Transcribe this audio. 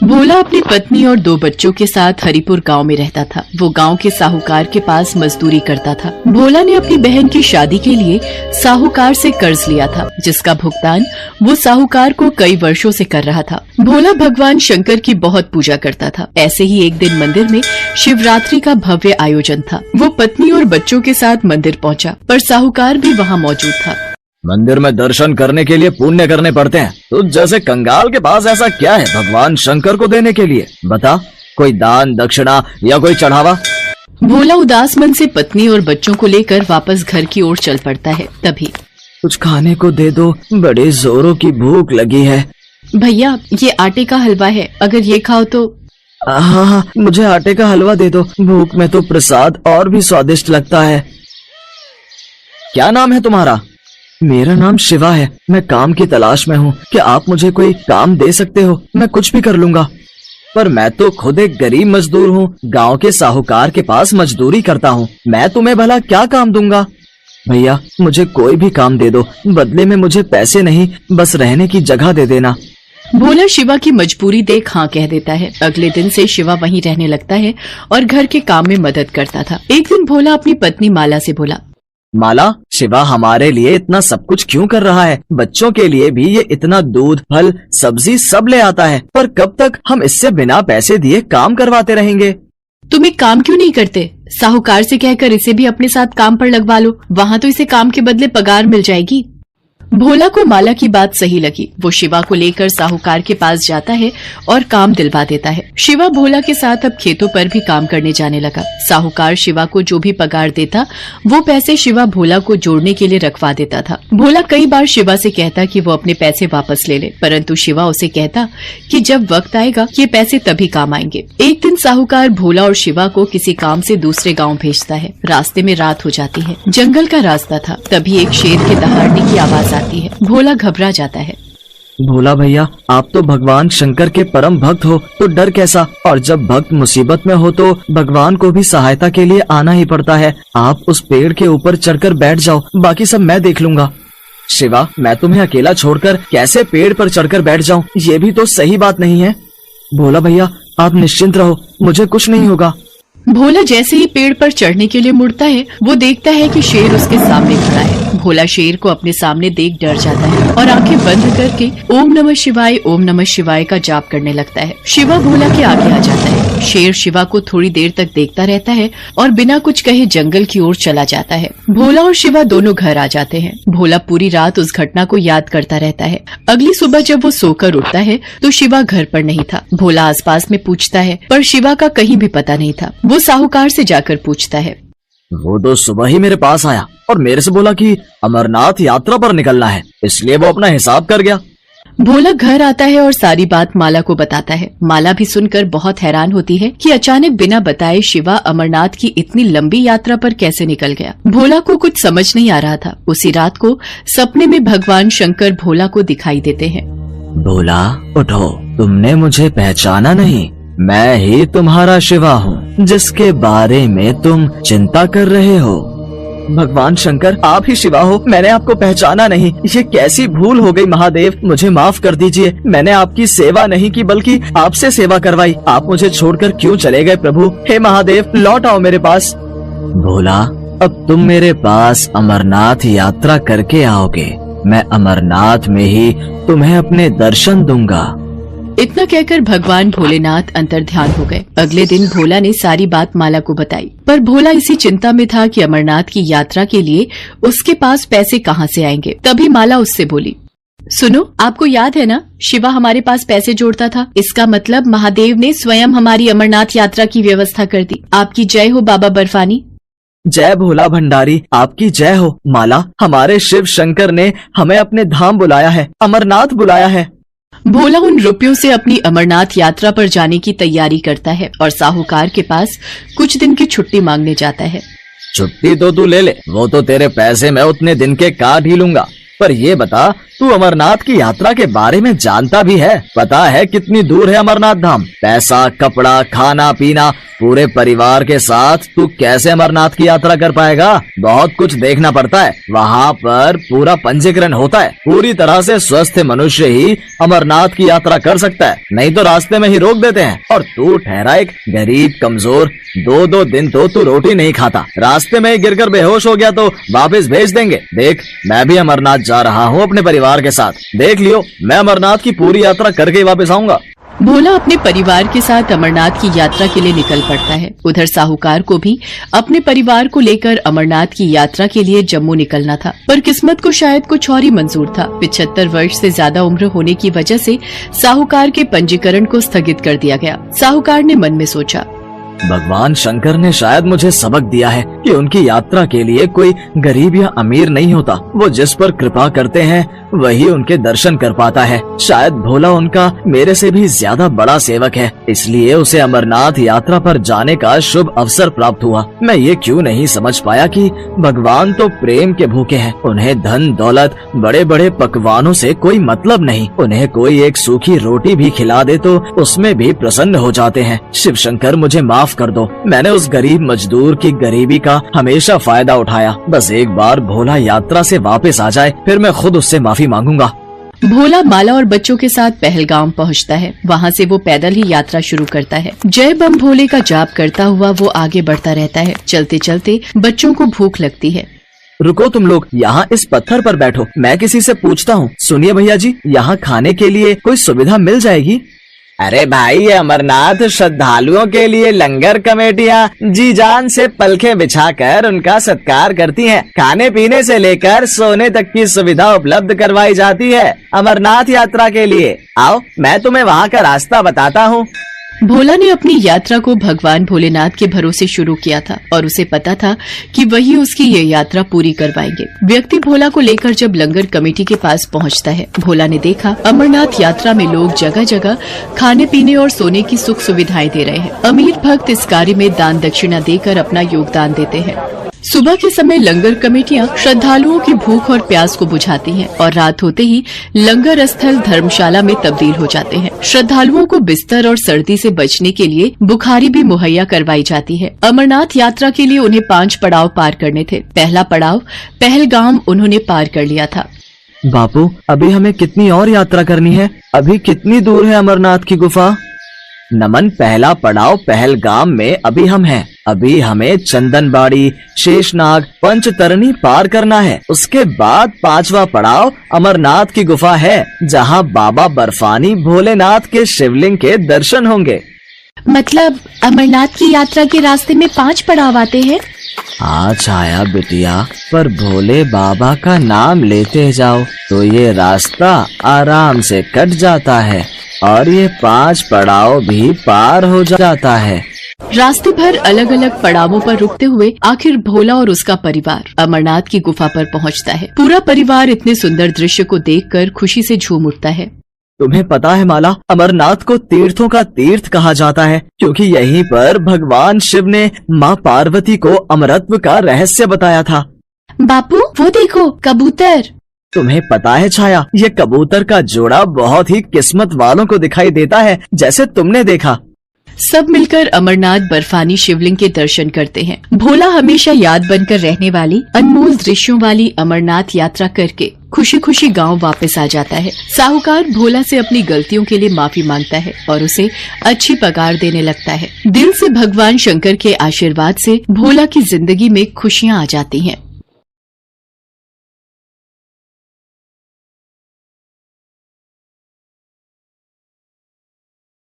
भोला अपनी पत्नी और 2 बच्चों के साथ हरिपुर गांव में रहता था। वो गांव के साहूकार के पास मजदूरी करता था। भोला ने अपनी बहन की शादी के लिए साहूकार से कर्ज लिया था, जिसका भुगतान वो साहूकार को कई वर्षों से कर रहा था। भोला भगवान शंकर की बहुत पूजा करता था। ऐसे ही एक दिन मंदिर में शिवरात्रि का भव्य आयोजन था। वो पत्नी और बच्चों के साथ मंदिर पहुँचा, पर साहूकार भी वहाँ मौजूद था। मंदिर में दर्शन करने के लिए पुण्य करने पड़ते हैं, तो जैसे कंगाल के पास ऐसा क्या है भगवान शंकर को देने के लिए? बता, कोई दान दक्षिणा या कोई चढ़ावा? भोला उदास मन से पत्नी और बच्चों को लेकर वापस घर की ओर चल पड़ता है। तभी कुछ खाने को दे दो, बड़े जोरों की भूख लगी है। भैया, ये आटे का हलवा है, अगर ये खाओ तो। हाँ, मुझे आटे का हलवा दे दो, भूख में तो प्रसाद और भी स्वादिष्ट लगता है। क्या नाम है तुम्हारा? मेरा नाम शिवा है। मैं काम की तलाश में हूँ। क्या आप मुझे कोई काम दे सकते हो? मैं कुछ भी कर लूंगा। पर मैं तो खुद एक गरीब मजदूर हूँ, गांव के साहूकार के पास मजदूरी करता हूँ। मैं तुम्हें भला क्या काम दूंगा? भैया, मुझे कोई भी काम दे दो, बदले में मुझे पैसे नहीं, बस रहने की जगह दे देना। भोला शिवा की मजबूरी देख हाँ कह देता है। अगले दिन से शिवा वहीं रहने लगता है और घर के काम में मदद करता था। एक दिन भोला अपनी पत्नी माला से बोला, माला, शिवा हमारे लिए इतना सब कुछ क्यों कर रहा है? बच्चों के लिए भी ये इतना दूध, फल, सब्जी सब ले आता है, पर कब तक हम इससे बिना पैसे दिए काम करवाते रहेंगे? तुम एक काम क्यों नहीं करते? साहूकार से कहकर इसे भी अपने साथ काम पर लगवा लो, वहाँ तो इसे काम के बदले पगार मिल जाएगी। भोला को माला की बात सही लगी। वो शिवा को लेकर साहूकार के पास जाता है और काम दिलवा देता है। शिवा भोला के साथ अब खेतों पर भी काम करने जाने लगा। साहूकार शिवा को जो भी पगार देता, वो पैसे शिवा भोला को जोड़ने के लिए रखवा देता था। भोला कई बार शिवा से कहता कि वो अपने पैसे वापस ले ले, परंतु शिवा उसे कहता कि जब वक्त आएगा ये पैसे तभी काम आएंगे। एक दिन साहूकार भोला और शिवा को किसी काम से दूसरे गाँव भेजता है। रास्ते में रात हो जाती है। जंगल का रास्ता था। तभी एक शेर के दहाड़ने की आवाज आती है। भोला घबरा जाता है। भोला भैया, आप तो भगवान शंकर के परम भक्त हो, तो डर कैसा? और जब भक्त मुसीबत में हो तो भगवान को भी सहायता के लिए आना ही पड़ता है। आप उस पेड़ के ऊपर चढ़कर बैठ जाओ, बाकी सब मैं देख लूंगा। शिवा, मैं तुम्हें अकेला छोड़कर कैसे पेड़ पर चढ़कर बैठ जाऊं? ये भी तो सही बात नहीं है। भोला भैया, आप निश्चिंत रहो, मुझे कुछ नहीं होगा। भोला जैसे ही पेड़ पर चढ़ने के लिए मुड़ता है, वो देखता है कि शेर उसके सामने खड़ा है। भोला शेर को अपने सामने देख डर जाता है और आंखें बंद करके ओम नमः शिवाय का जाप करने लगता है। शिवा भोला के आगे आ जाता है। शेर शिवा को थोड़ी देर तक देखता रहता है और बिना कुछ कहे जंगल की ओर चला जाता है। भोला और शिवा दोनों घर आ जाते हैं। भोला पूरी रात उस घटना को याद करता रहता है। अगली सुबह जब वो सोकर उठता है तो शिवा घर पर नहीं था। भोला आसपास में पूछता है, पर शिवा का कहीं भी पता नहीं था। वो साहूकार से जाकर पूछता है। वो तो सुबह ही मेरे पास आया और मेरे से बोला कि अमरनाथ यात्रा पर निकलना है, इसलिए वो अपना हिसाब कर गया। भोला घर आता है और सारी बात माला को बताता है। माला भी सुनकर बहुत हैरान होती है कि अचानक बिना बताए शिवा अमरनाथ की इतनी लंबी यात्रा पर कैसे निकल गया। भोला को कुछ समझ नहीं आ रहा था। उसी रात को सपने में भगवान शंकर भोला को दिखाई देते हैं। भोला, उठो, तुमने मुझे पहचाना नहीं? मैं ही तुम्हारा शिवा हूँ, जिसके बारे में तुम चिंता कर रहे हो। भगवान शंकर, आप ही शिवा हो? मैंने आपको पहचाना नहीं। ये कैसी भूल हो गई महादेव, मुझे माफ कर दीजिए। मैंने आपकी सेवा नहीं की, बल्कि आपसे सेवा करवाई। आप मुझे छोड़कर क्यों चले गए प्रभु? हे महादेव, लौट आओ मेरे पास। भोला, अब तुम मेरे पास अमरनाथ यात्रा करके आओगे। मैं अमरनाथ में ही तुम्हें अपने दर्शन दूंगा। इतना कहकर भगवान भोलेनाथ अंतर्ध्यान हो गए। अगले दिन भोला ने सारी बात माला को बताई, पर भोला इसी चिंता में था कि अमरनाथ की यात्रा के लिए उसके पास पैसे कहाँ से आएंगे। तभी माला उससे बोली, सुनो, आपको याद है ना, शिवा हमारे पास पैसे जोड़ता था। इसका मतलब महादेव ने स्वयं हमारी अमरनाथ यात्रा की व्यवस्था कर दी। आपकी जय हो बाबा बर्फानी। जय भोला भंडारी, आपकी जय हो। माला, हमारे शिव शंकर ने हमें अपने धाम बुलाया है, अमरनाथ बुलाया है। भोला उन रुपयों से अपनी अमरनाथ यात्रा पर जाने की तैयारी करता है और साहूकार के पास कुछ दिन की छुट्टी मांगने जाता है। छुट्टी तो तू ले ले, वो तो तेरे पैसे मैं उतने दिन के काट ही लूंगा। पर ये बता, तू अमरनाथ की यात्रा के बारे में जानता भी है? पता है कितनी दूर है अमरनाथ धाम? पैसा, कपड़ा, खाना पीना, पूरे परिवार के साथ तू कैसे अमरनाथ की यात्रा कर पाएगा? बहुत कुछ देखना पड़ता है। वहाँ पर पूरा पंजीकरण होता है। पूरी तरह से स्वस्थ मनुष्य ही अमरनाथ की यात्रा कर सकता है, नहीं तो रास्ते में ही रोक देते हैं। और तू ठहरा एक गरीब कमजोर, 2-2 दिन तो तू रोटी नहीं खाता, रास्ते में ही गिरकर बेहोश हो गया तो वापस भेज देंगे। देख, मैं भी अमरनाथ जा रहा हूँ अपने परिवार के साथ। देख लियो, मैं अमरनाथ की पूरी यात्रा करके ही वापस आऊंगा। भोला अपने परिवार के साथ अमरनाथ की यात्रा के लिए निकल पड़ता है। उधर साहूकार को भी अपने परिवार को लेकर अमरनाथ की यात्रा के लिए जम्मू निकलना था, पर किस्मत को शायद कुछ और ही मंजूर था। 75 वर्ष से ज्यादा उम्र होने की वजह से साहूकार के पंजीकरण को स्थगित कर दिया गया। साहूकार ने मन में सोचा, भगवान शंकर ने शायद मुझे सबक दिया है कि उनकी यात्रा के लिए कोई गरीब या अमीर नहीं होता। वो जिस पर कृपा करते हैं वही उनके दर्शन कर पाता है। शायद भोला उनका मेरे से भी ज्यादा बड़ा सेवक है, इसलिए उसे अमरनाथ यात्रा पर जाने का शुभ अवसर प्राप्त हुआ। मैं ये क्यों नहीं समझ पाया कि भगवान तो प्रेम के भूखे हैं। उन्हें धन दौलत, बड़े बड़े पकवानों से कोई मतलब नहीं। उन्हें कोई एक सूखी रोटी भी खिला दे तो उसमें भी प्रसन्न हो जाते हैं। शिव शंकर, मुझे माफ कर दो। मैंने उस गरीब मजदूर की गरीबी का हमेशा फायदा उठाया। बस एक बार भोला यात्रा से वापस आ जाए, फिर मैं खुद उससे माफी मांगूंगा। भोला माला और बच्चों के साथ पहलगाम पहुंचता है। वहां से वो पैदल ही यात्रा शुरू करता है। जय बम भोले का जाप करता हुआ वो आगे बढ़ता रहता है। चलते चलते बच्चों को भूख लगती है। रुको तुम लोग, यहाँ इस पत्थर पर बैठो, मैं किसी से पूछता हूँ। सुनिए भैया जी, यहाँ खाने के लिए कोई सुविधा मिल जाएगी? अरे भाई, ये अमरनाथ श्रद्धालुओं के लिए लंगर कमेटियाँ जी जान से पलखे बिछाकर उनका सत्कार करती हैं। खाने पीने से लेकर सोने तक की सुविधा उपलब्ध करवाई जाती है अमरनाथ यात्रा के लिए। आओ, मैं तुम्हें वहाँ का रास्ता बताता हूँ। भोला ने अपनी यात्रा को भगवान भोलेनाथ के भरोसे शुरू किया था और उसे पता था कि वही उसकी ये यात्रा पूरी करवाएंगे। व्यक्ति भोला को लेकर जब लंगर कमेटी के पास पहुंचता है, भोला ने देखा अमरनाथ यात्रा में लोग जगह जगह खाने पीने और सोने की सुख सुविधाएं दे रहे हैं। अमीर भक्त इस कार्य में दान दक्षिणा देकर अपना योगदान देते हैं। सुबह के समय लंगर कमेटियां श्रद्धालुओं की भूख और प्यास को बुझाती हैं और रात होते ही लंगर स्थल धर्मशाला में तब्दील हो जाते हैं। श्रद्धालुओं को बिस्तर और सर्दी से बचने के लिए बुखारी भी मुहैया करवाई जाती है। अमरनाथ यात्रा के लिए उन्हें 5 पड़ाव पार करने थे। पहला पड़ाव पहलगाम उन्होंने पार कर लिया था। बापू, अभी हमें कितनी और यात्रा करनी है? अभी कितनी दूर है अमरनाथ की गुफा? नमन, पहला पड़ाव पहलगाम में अभी हम हैं। अभी हमें चंदनबाड़ी, शेषनाग, पंचतरणी पार करना है। उसके बाद 5वां पड़ाव अमरनाथ की गुफा है, जहां बाबा बर्फानी भोलेनाथ के शिवलिंग के दर्शन होंगे। मतलब अमरनाथ की यात्रा के रास्ते में 5 पड़ाव आते हैं? हाँ छाया बिटिया, पर भोले बाबा का नाम लेते जाओ तो ये रास्ता आराम से कट जाता है और ये 5 पड़ाव भी पार हो जाता है। रास्ते भर अलग अलग पड़ावों पर रुकते हुए आखिर भोला और उसका परिवार अमरनाथ की गुफा पर पहुंचता है। पूरा परिवार इतने सुंदर दृश्य को देखकर खुशी से झूम उठता है। तुम्हें पता है माला, अमरनाथ को तीर्थों का तीर्थ कहा जाता है क्योंकि यहीं पर भगवान शिव ने माँ पार्वती को अमरत्व का रहस्य बताया था। बापू, वो देखो कबूतर। तुम्हें पता है छाया, ये कबूतर का जोड़ा बहुत ही किस्मत वालों को दिखाई देता है, जैसे तुमने देखा। सब मिलकर अमरनाथ बर्फानी शिवलिंग के दर्शन करते हैं। भोला हमेशा याद बनकर रहने वाली अनमोल दृश्यों वाली अमरनाथ यात्रा करके खुशी खुशी गांव वापस आ जाता है। साहूकार भोला से अपनी गलतियों के लिए माफी मांगता है और उसे अच्छी पगार देने लगता है। दिल से भगवान शंकर के आशीर्वाद से भोला की जिंदगी में खुशियां आ जाती हैं।